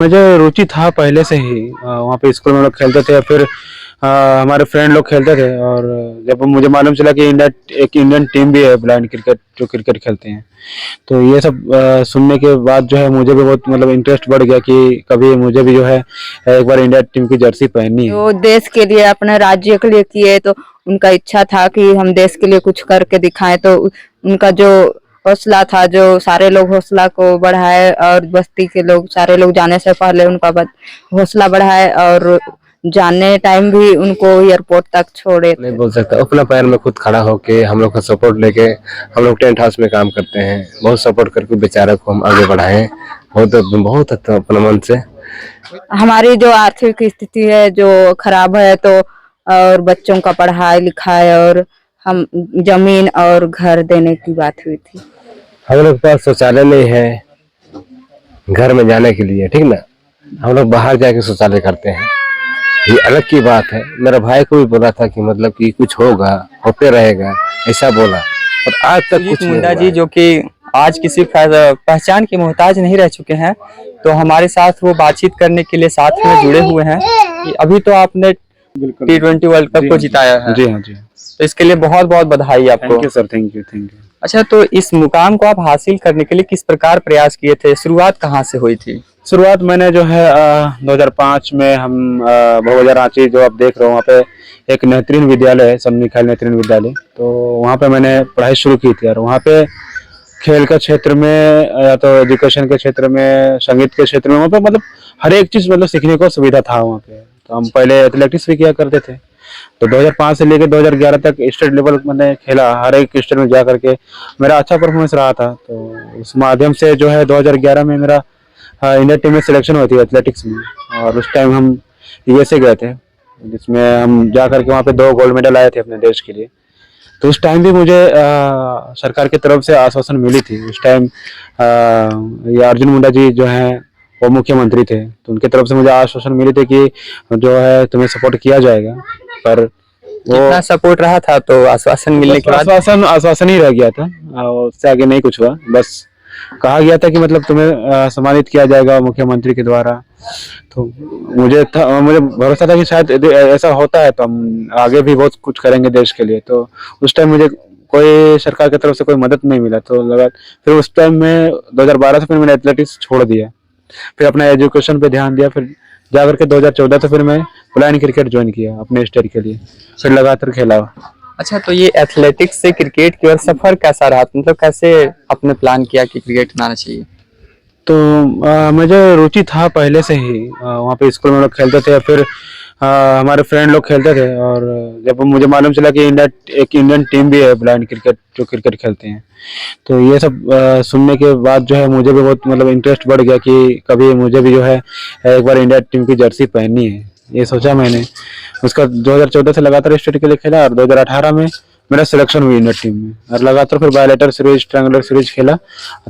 मुझे रुचि था पहले से ही वहाँ पे स्कूल में हम लोग खेलते थे। फिर हमारे फ्रेंड लोग खेलते थे और जब मुझे मालूम चला कि एक इंडियन टीम भी है ब्लाइंड क्रिकेट जो क्रिकेट खेलते हैं, तो ये सब सुनने के बाद जो है मुझे भी बहुत मतलब इंटरेस्ट बढ़ गया कि कभी मुझे भी जो है एक बार इंडिया टीम की जर्सी पहननी है। जो देश के लिए अपने राज्य के लिए किए, तो उनका इच्छा था कि हम देश के लिए कुछ करके दिखाएं। तो उनका जो हौसला था, जो सारे लोग हौसला को बढ़ाए और बस्ती के लोग सारे लोग जाने से पहले उनका हौसला बढ़ाए और जाने टाइम भी उनको एयरपोर्ट तक छोड़े। नहीं बोल सकता, अपना पैर में खुद खड़ा होके हम लोग का सपोर्ट लेके हम लोग टेंट हाउस में काम करते हैं। बहुत सपोर्ट करके बेचारे को हम आगे बढ़ाए, बहुत बहुत अपने मन से। हमारी जो आर्थिक स्थिति है जो खराब है, तो और बच्चों का पढ़ाई लिखाई और हम जमीन और घर देने की बात हुई थी। हम लोग के पास शौचालय नहीं है घर में जाने के लिए, ठीक ना। हम लोग बाहर जाके शौचालय करते हैं, ये अलग की बात है। मेरा भाई को भी बोला था कि मतलब कि कुछ होगा, होते रहेगा, ऐसा बोला, और आज तक कुछ नहीं मुंडा हुआ जी है। जो कि आज किसी पहचान के मोहताज नहीं रह चुके हैं, तो हमारे साथ वो बातचीत करने के लिए साथ में जुड़े हुए हैं कि अभी तो आपने T20 वर्ल्ड कप को जिताया है। जी हाँ जी। तो इसके लिए बहुत बहुत बधाई आपको। Thank you sir, thank you thank you. अच्छा, तो इस मुकाम को आप हासिल करने के लिए किस प्रकार प्रयास किए थे, शुरुआत कहाँ से हुई थी? शुरुआत मैंने जो है 2005 में हम भोजा रांची जो आप देख रहे हो वहाँ पे एक नेत्रीन विद्यालय है, सन्निखाल नेत्रीन विद्यालय, तो वहाँ पे मैंने पढ़ाई शुरू की थी। और वहाँ पे खेल के क्षेत्र में या तो एजुकेशन के क्षेत्र में, संगीत के क्षेत्र में, वहाँ पे मतलब हर एक चीज़ मतलब सीखने को सुविधा था वहाँ पे। तो हम पहले एथलेटिक्स भी किया करते थे। तो 2005 से लेकर 2011 तक स्टेट लेवल मैंने खेला, हर एक स्टेट में जा करके मेरा अच्छा परफॉर्मेंस रहा था। तो उस माध्यम से जो है 2011 में मेरा इंडिया टीम में सिलेक्शन हुई थी एथलेटिक्स में, और उस टाइम हम यूएसए गए थे, जिसमें हम जा करके वहाँ पे 2 गोल्ड मेडल आए थे अपने देश के लिए। तो उस टाइम भी मुझे सरकार की तरफ से आश्वासन मिली थी। उस टाइम ये अर्जुन मुंडा जी जो हैं वो मुख्यमंत्री थे, तो उनकी तरफ से मुझे आश्वासन मिली थी कि जो है तुम्हें सपोर्ट किया जाएगा। पर कितना सपोर्ट रहा था, तो आश्वासन मिलने के बाद? आश्वासन ही रह गया था, उससे आगे नहीं कुछ हुआ। बस कहा गया था कि मतलब तुम्हें सम्मानित किया जाएगा मुख्यमंत्री के द्वारा। तो मुझे भरोसा था कि शायद यदि ऐसा होता है तो हम आगे भी बहुत कुछ करेंगे देश के लिए। तो उस टाइम मुझे कोई सरकार की तरफ से कोई मदद नहीं मिला, तो लगा फिर उस टाइम में 2012 से फिर मैंने एथलेटिक्स छोड़ दिया, फिर अपना एजुकेशन पे ध्यान दिया। फिर जाकर के 2014 से फिर मैं ब्लाइंड क्रिकेट ज्वाइन किया अपने स्टेट के लिए, फिर लगातार खेला। अच्छा, तो ये एथलेटिक्स से क्रिकेट की ओर सफर कैसा रहा, मतलब कैसे आपने प्लान किया कि क्रिकेट बनाना चाहिए? तो मुझे रुचि था पहले से ही वहाँ पे स्कूल में हम लोग खेलते थे। फिर हमारे फ्रेंड लोग खेलते थे और जब मुझे मालूम चला कि एक इंडियन टीम भी है ब्लाइंड क्रिकेट जो क्रिकेट खेलते हैं, तो ये सब सुनने के बाद जो है मुझे भी बहुत मतलब इंटरेस्ट बढ़ गया कि कभी मुझे भी जो है एक बार इंडिया टीम की जर्सी पहननी है। ये सोचा मैंने। उसका 2014 से लगातार स्टेट के लिए खेला और 2018 में मेरा सिलेक्शन हुई इंडियन टीम में, और लगातार फिर बायलेटर सीरीज, ट्रायंगुलर सीरीज खेला,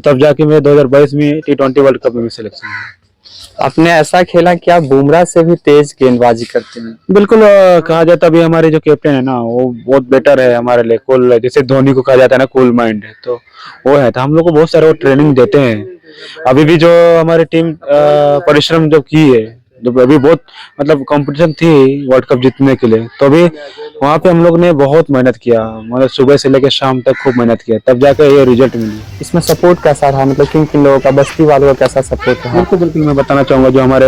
तब जाके मैं 2022 में T20 वर्ल्ड कप में सिलेक्शन हुआ। आपने ऐसा खेला कि आप बुमराह से भी तेज गेंदबाजी करते हैं। बिल्कुल, कहा जाता है अभी हमारे जो कैप्टन है ना वो बहुत बेटर है हमारे लिए, कूल, जैसे धोनी को कहा जाता है ना कूल माइंड है, तो वो है। तो हम लोग को बहुत सारे वो ट्रेनिंग देते हैं। अभी भी जो हमारी टीम परिश्रम जो की है, जो अभी बहुत मतलब कंपटीशन थी वर्ल्ड कप जीतने के लिए, तो अभी वहाँ पे हम लोग ने बहुत मेहनत किया, मतलब सुबह से लेकर शाम तक खूब मेहनत किया, तब जाकर ये रिजल्ट मिली। इसमें सपोर्ट कैसा रहा, मतलब किन किन लोगों का, बस्ती वालों का कैसा सपोर्ट रहा? बिल्कुल बिल्कुल, मैं बताना चाहूँगा जो हमारे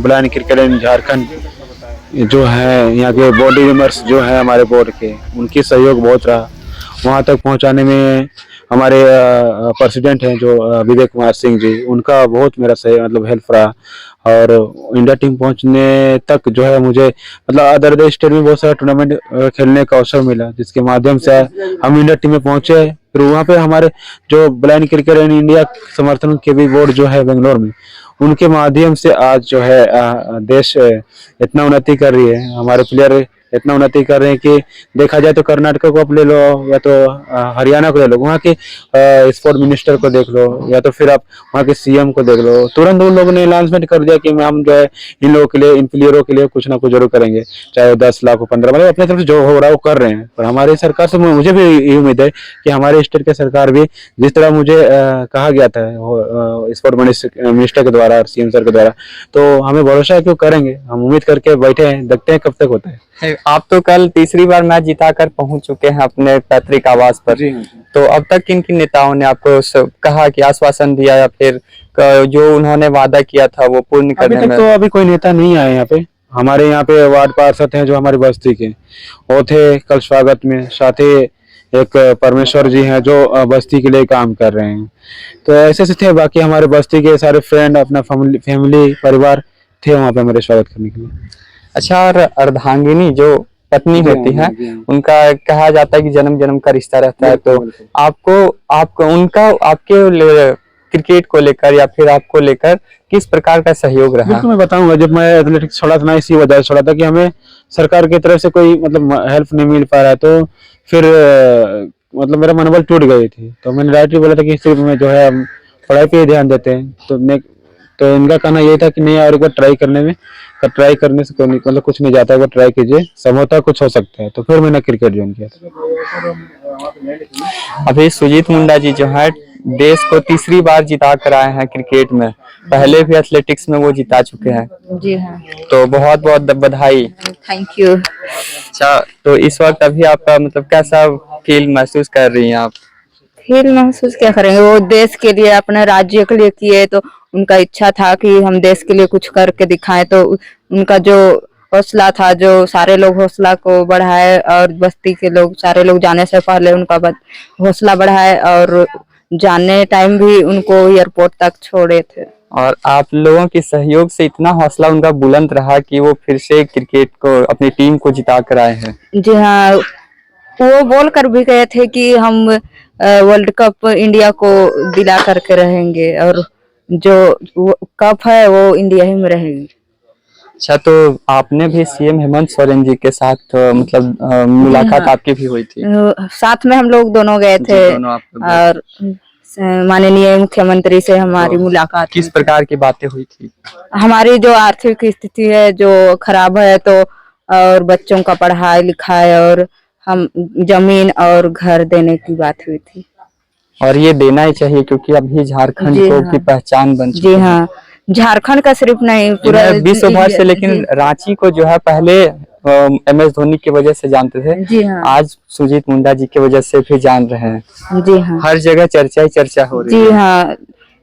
ब्लाइंड क्रिकेट इन झारखंड जो है, यहाँ के बॉडी गेमर्स जो है हमारे बोर्ड के, उनकी सहयोग बहुत रहा वहाँ तक पहुँचाने में। हमारे प्रेसिडेंट हैं जो विवेक कुमार सिंह जी, उनका बहुत मेरा सही मतलब हेल्प रहा। और इंडिया टीम पहुंचने तक जो है मुझे मतलब अदर देश स्टेट में बहुत सारा टूर्नामेंट खेलने का अवसर मिला, जिसके माध्यम से हम इंडिया टीम में पहुंचे। फिर वहाँ पे हमारे जो ब्लाइंड क्रिकेट इन इंडिया समर्थन के भी बोर्ड जो है बेंगलोर में, उनके माध्यम से आज जो है देश इतना उन्नति कर रही है। हमारे प्लेयर इतना उन्नति कर रहे हैं कि देखा जाए तो कर्नाटक को आप ले लो या तो हरियाणा को ले लो, वहाँ के स्पोर्ट मिनिस्टर को देख लो या तो फिर आप वहाँ के सीएम को देख लो, तुरंत उन लोगों ने अनाउंसमेंट कर दिया कि हम जो है इन लोगों के लिए, इन प्लेयरों के लिए कुछ ना कुछ जरूर करेंगे, चाहे वो 10 लाख हो 15, मतलब अपने तरफ से जो हो रहा है वो कर रहे हैं। पर हमारी सरकार से मुझे भी यही उम्मीद है कि हमारे स्टेट के सरकार भी जिस तरह मुझे कहा गया था स्पोर्ट मिनिस्टर के द्वारा और सीएम सर के द्वारा, तो हमें भरोसा है कि वो करेंगे। हम उम्मीद करके बैठे हैं, देखते हैं कब तक होता है। आप तो कल तीसरी बार मैच जिता कर पहुंच चुके हैं अपने पैतृक आवास पर। तो अब तक किन किन नेताओं ने आपको कहा कि आश्वासन दिया या फिर जो उन्होंने वादा किया था वो पूर्ण अभी करने तक में? तो अभी कोई नेता नहीं आए यहाँ पे। हमारे यहाँ पे वार्ड पार्षद हैं जो हमारी बस्ती के, वो थे कल स्वागत में, साथ ही एक परमेश्वर जी हैं जो बस्ती के लिए काम कर रहे हैं। तो ऐसे से थे, बाकी हमारे बस्ती के सारे फ्रेंड, अपना फैमिली परिवार थे वहाँ पे हमारे स्वागत करने के लिए। अच्छा, और अर्धांगिनी जो पत्नी होती है उनका कहा जाता है कि जन्म जन्म का रिश्ता रहता है, तो आपको उनका आपके क्रिकेट को लेकर या फिर आपको लेकर किस प्रकार का सहयोग रहा? बिल्कुल मैं बताऊंगा। जब मैं एथलेटिक्स छोड़ा था ना, इसी वजह से छोड़ा था कि हमें सरकार की तरफ से कोई मतलब हेल्प नहीं मिल पा रहा है, तो फिर मतलब मेरा मनोबल टूट गई थी। तो मैंने डायरेक्टली बोला था कि सिर्फ में जो है हम पढ़ाई पे ही ध्यान देते हैं। तो इनका कहना ये था कि नहीं, और एक बार ट्राई करने से कोई नहीं, मतलब कुछ नहीं जाता है, ट्राई कीजिए, संभवतः कुछ हो सकता है। तो फिर मैंने क्रिकेट ज्वाइन किया था। अभी सुजीत मुंडा जी जो है देश को तीसरी बार जिता कर आए हैं क्रिकेट में, पहले भी एथलेटिक्स में वो जिता चुके हैं। जी हाँ, तो बहुत बहुत बधाई। Thank you. अच्छा, तो इस वक्त अभी आपका मतलब कैसा फील महसूस कर रही हैं आप? फील महसूस क्या करेंगे, वो देश के लिए, अपने राज्य के लिए किए, तो उनका इच्छा था कि हम देश के लिए कुछ करके दिखाएं, तो उनका जो हौसला था, जो सारे लोग हौसला को बढ़ाए, और बस्ती के लोग सारे लोग जाने से पहले उनका हौसला बढ़ाए, और जाने टाइम भी उनको एयरपोर्ट तक छोड़े थे। और आप लोगों के सहयोग से इतना हौसला उनका बुलंद रहा कि वो फिर से क्रिकेट को, अपनी टीम को जिता कर आए हैं। जी हाँ, वो बोल कर भी गए थे कि हम वर्ल्ड कप इंडिया को दिला करके रहेंगे, और जो कप है वो इंडिया ही में रहेगी। अच्छा, तो आपने भी सीएम हेमंत सोरेन जी के साथ मतलब मुलाकात आपकी भी हुई थी? साथ में हम लोग दोनों गए थे, दोनों आप लोग गए। और माननीय मुख्यमंत्री से हमारी मुलाकात किस हुई। प्रकार की बातें हुई थी? हमारी जो आर्थिक स्थिति है जो खराब है, तो और बच्चों का पढ़ाई लिखाई और हम जमीन और घर देने की बात हुई थी। और ये देना ही चाहिए क्योंकि अभी झारखंड जी को हाँ। की पहचान बन चुकी जी है। हाँ, झारखंड का सिर्फ नहीं, पूरा विश्व भर से, लेकिन जी, रांची को जो है पहले MS धोनी की वजह से जानते थे, जी हाँ, आज सुजीत मुंडा जी की वजह से भी जान रहे हैं। जी हाँ, हर जगह चर्चा ही चर्चा हो रही जी है। हाँ।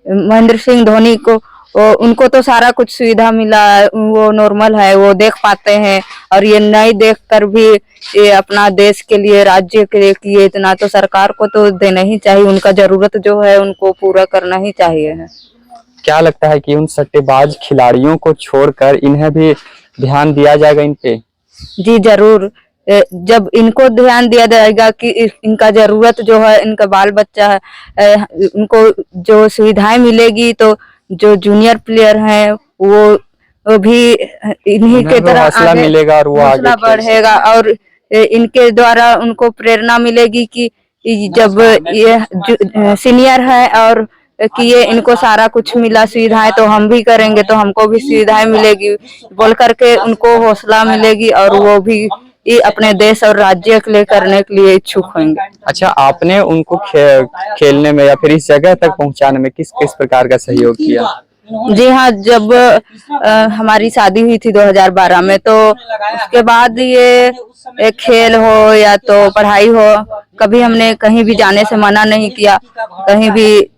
महेंद्र सिंह धोनी को उनको तो सारा कुछ सुविधा मिला, वो नॉर्मल है, वो देख पाते हैं, और ये नहीं देख कर भी ये अपना देश के लिए, राज्य के लिए किए इतना, तो सरकार को तो देना ही चाहिए। उनका जरूरत जो है उनको पूरा करना ही चाहिए है। क्या लगता है कि उन सट्टेबाज खिलाड़ियों को छोड़कर इन्हें भी ध्यान दिया जाएगा इन पे? जी जरूर, जब इनको ध्यान दिया जाएगा कि इनका जरूरत जो है, इनका बाल बच्चा है, उनको जो सुविधाएं मिलेगी, तो जो जूनियर प्लेयर हैं वो भी इन्हीं के तरह हौसला आगे मिलेगा और वो हौसला आगे बढ़ेगा, और इनके द्वारा उनको प्रेरणा मिलेगी कि जब ये सीनियर है और कि ये इनको सारा कुछ मिला सुविधाएं, तो हम भी करेंगे, तो हमको भी सुविधाएं मिलेगी बोल करके उनको हौसला मिलेगी, और वो भी ये अपने देश और राज्य के लिए करने के लिए इच्छुक होंगे। अच्छा, आपने उनको खेलने में या फिर इस जगह तक पहुंचाने में किस किस प्रकार का सहयोग किया? जी हाँ, जब हमारी शादी हुई थी 2012 में, तो उसके बाद ये खेल हो या तो पढ़ाई हो, कभी हमने कहीं भी जाने से मना नहीं किया। कहीं भी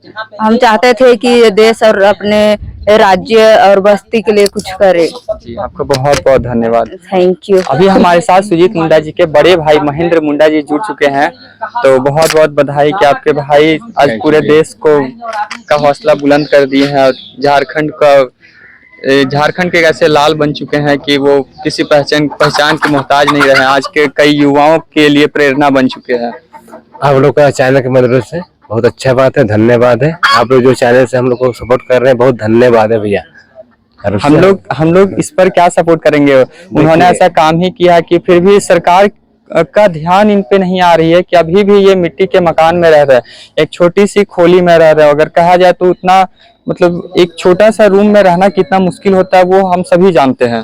हम चाहते थे कि देश और अपने राज्य और बस्ती के लिए कुछ करे। जी, आपका बहुत बहुत धन्यवाद। Thank you. अभी हमारे साथ सुजीत मुंडा जी के बड़े भाई महेंद्र मुंडा जी जुड़ चुके हैं, तो बहुत बहुत बधाई कि आपके भाई आज पूरे देश को का हौसला बुलंद कर दिए हैं, और झारखंड के ऐसे लाल बन चुके हैं कि वो किसी पहचान के मोहताज नहीं रहे, आज के कई युवाओं के लिए प्रेरणा बन चुके हैं। आप लोग का चैनल की मदद से बहुत अच्छा बात है, धन्यवाद है। आप लोग जो चैनल से हम लोग को सपोर्ट कर रहे हैं, बहुत धन्यवाद है भैया। और हम लोग इस पर क्या सपोर्ट करेंगे। उन्होंने ऐसा काम ही किया कि फिर भी सरकार का ध्यान इन पे नहीं आ रही है कि अभी भी ये मिट्टी के मकान में रह रहे हैं, एक छोटी सी खोली में रह रहे हैं। अगर कहा जाए तो उतना मतलब एक छोटा सा रूम में रहना कितना मुश्किल होता है वो हम सभी जानते हैं।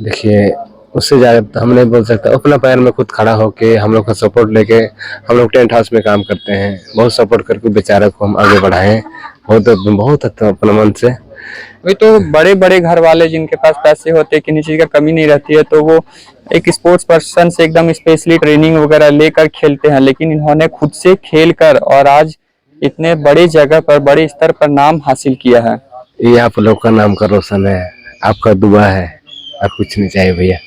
देखिए, उससे ज्यादा तो हम नहीं बोल सकते। अपना पैर में खुद खड़ा होके हम लोग का सपोर्ट लेके हम लोग टेंट हाउस में काम करते हैं, बहुत सपोर्ट करके बेचारे को हम आगे बढ़ाएं, बहुत अपने मन से। वही तो, बड़े बड़े घर वाले जिनके पास पैसे होते हैं, किसी चीज का कमी नहीं रहती है, तो वो एक स्पोर्ट्स पर्सन से एकदम स्पेशली ट्रेनिंग वगैरह लेकर खेलते हैं। लेकिन इन्होंने खुद से खेल कर और आज इतने बड़े जगह पर, बड़े स्तर पर नाम हासिल किया है। ये आप लोग का नाम का रोशन है, आपका दुआ है, और कुछ नहीं चाहिए भैया।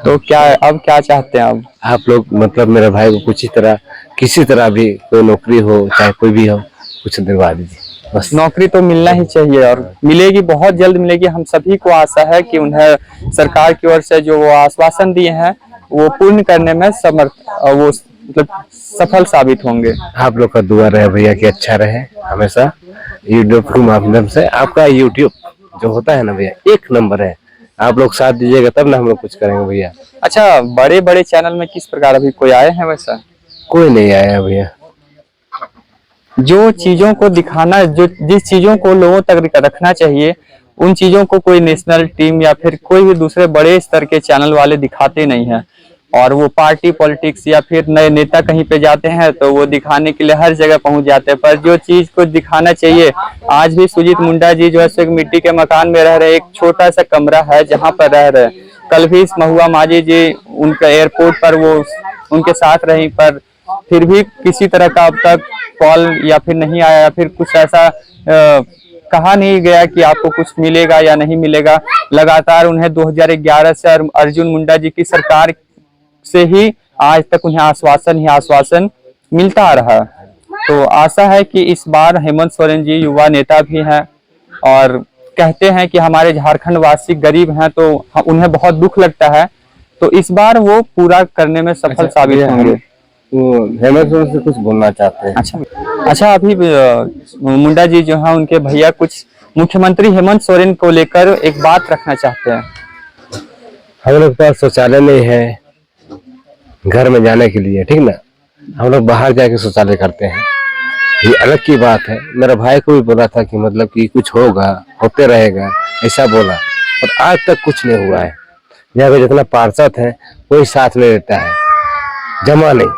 तो क्या अब क्या चाहते हैं आप लोग मतलब मेरे भाई को कुछ ही तरह, किसी तरह भी कोई नौकरी हो चाहे कोई भी हो, कुछ दिलवा दीजिए बस। नौकरी तो मिलना ही चाहिए और मिलेगी, बहुत जल्द मिलेगी। हम सभी को आशा है कि उन्हें सरकार की ओर से जो वो आश्वासन दिए हैं वो पूर्ण करने में वो मतलब सफल साबित होंगे। आप लोग का दुआ रहे भैया कि अच्छा रहे हमेशा। यूट्यूब के माध्यम से आपका यूट्यूब जो होता है ना भैया, एक नंबर है। आप लोग साथ दीजिएगा तब ना हम लोग कुछ करेंगे भैया। अच्छा, बड़े बड़े चैनल में किस प्रकार अभी कोई आए हैं वैसा? कोई नहीं आया भैया। जो चीजों को दिखाना, जो जिस चीजों को लोगों तक रखना चाहिए, उन चीजों को कोई नेशनल टीम या फिर कोई भी दूसरे बड़े स्तर के चैनल वाले दिखाते नहीं हैं। और वो पार्टी पॉलिटिक्स या फिर नए नेता कहीं पे जाते हैं तो वो दिखाने के लिए हर जगह पहुंच जाते हैं। पर जो चीज को दिखाना चाहिए, आज भी सुजीत मुंडा जी जो है मिट्टी के मकान में रह रहे, एक छोटा सा कमरा है जहाँ पर रह रहे। कल भी महुआ माझी जी उनका एयरपोर्ट पर वो उनके साथ रही, पर फिर भी किसी तरह का अब तक कॉल या फिर नहीं आया, या फिर कुछ ऐसा कहा नहीं गया कि आपको कुछ मिलेगा या नहीं मिलेगा। लगातार उन्हें 2011 से अर्जुन मुंडा जी की सरकार से ही आज तक उन्हें आश्वासन ही आश्वासन मिलता आ रहा है। तो आशा है कि इस बार हेमंत सोरेन जी युवा नेता भी हैं और कहते हैं कि हमारे झारखंड वासी गरीब हैं तो उन्हें बहुत दुख लगता है, तो इस बार वो पूरा करने में सफल साबित होंगे। तो हेमंत सोरेन से कुछ बोलना चाहते हैं? अच्छा, अभी मुंडा जी जो है उनके भैया कुछ मुख्यमंत्री हेमंत सोरेन को लेकर एक बात रखना चाहते हैं। हम लोग के पास शौचालय नहीं है घर में जाने के लिए, ठीक ना। हम लोग बाहर जाके शौचालय करते हैं, ये अलग की बात है। मेरा भाई को भी बोला था कि मतलब कि कुछ होगा, होते रहेगा, ऐसा बोला, और आज तक कुछ नहीं हुआ है। यहाँ पे जितना पार्षद है कोई साथ नहीं देता है, जमा नहीं।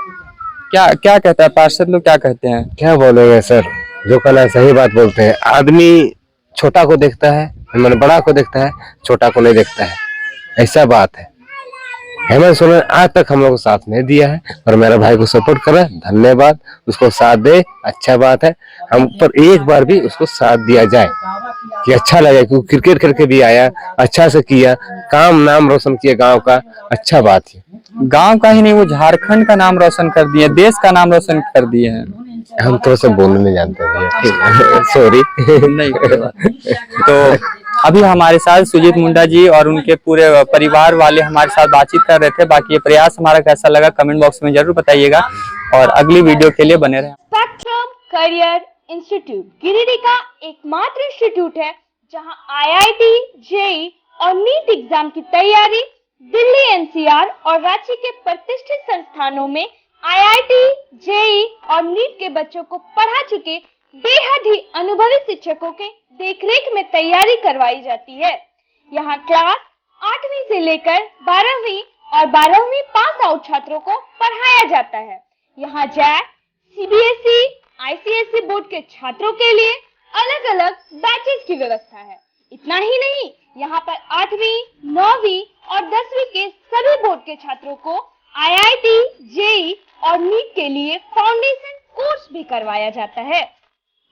क्या कहता है पार्षद लोग, क्या कहते हैं? क्या बोलेंगे सर, जो कहना है सही बात बोलते हैं। आदमी छोटा को देखता है, मैंने बड़ा को देखता है, छोटा को नहीं देखता है, ऐसा बात है। हेमंत सोरेन आज तक हम लोग को साथ नहीं दिया है, और मेरा भाई को सपोर्ट करे, धन्यवाद, उसको साथ दे, अच्छा बात है। हम पर एक बार भी उसको साथ दिया जाए कि अच्छा लगे, क्योंकि क्रिकेट खेल के भी आया, अच्छा से किया, काम नाम रोशन किया गांव का, अच्छा बात है। गांव का ही नहीं, वो झारखंड का नाम रोशन कर दिए, देश का नाम रोशन कर दिए हैं। हम तो सब बोलने नहीं जानते भैया, सॉरी। नहीं तो अभी हमारे साथ सुजीत मुंडा जी और उनके पूरे परिवार वाले हमारे साथ बातचीत कर रहे थे। बाकी ये प्रयास हमारा कैसा लगा कमेंट बॉक्स में जरूर बताइएगा, और अगली वीडियो के लिए बने रहें। स्पेक्ट्रम करियर इंस्टीट्यूट गिरिडीह का एकमात्र इंस्टीट्यूट है जहां आईआईटी, जेईई और नीट एग्जाम की तैयारी दिल्ली एनसीआर और रांची के प्रतिष्ठित संस्थानों में आईआईटी, जेईई और नीट के बच्चों को पढ़ा चुके बेहद ही अनुभवी शिक्षकों के देखरेख में तैयारी करवाई जाती है। यहाँ क्लास 8वीं से लेकर 12वीं और 12वीं पास आउट छात्रों को पढ़ाया जाता है। यहाँ जैक, सीबीएसई, आईसीएसई बोर्ड के छात्रों के लिए अलग अलग बैचेस की व्यवस्था है। इतना ही नहीं, यहाँ पर 8वीं, 9वीं और 10वीं के सभी बोर्ड के छात्रों को आईआईटी, जेईई और नीट के लिए फाउंडेशन कोर्स भी करवाया जाता है।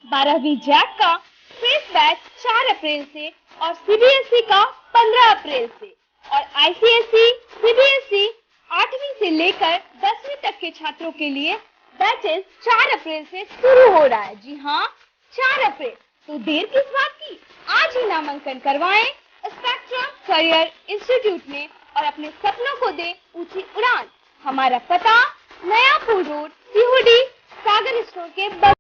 12वीं जैक का फेस बैच 4 अप्रैल से और सीबीएसई का 15 अप्रैल से, और आईसीएसई, सीबीएसई 8वीं से लेकर 10वीं तक के छात्रों के लिए बैचेस 4 अप्रैल से शुरू हो रहा है। जी हाँ, 4 अप्रैल। तो देर किस बात की, आज ही नामांकन करवाएं स्पेक्ट्रम करियर इंस्टीट्यूट में और अपने सपनों को दे ऊंची उड़ान। हमारा पता नया पुल रोड, सीहोडी, सागर स्टोर के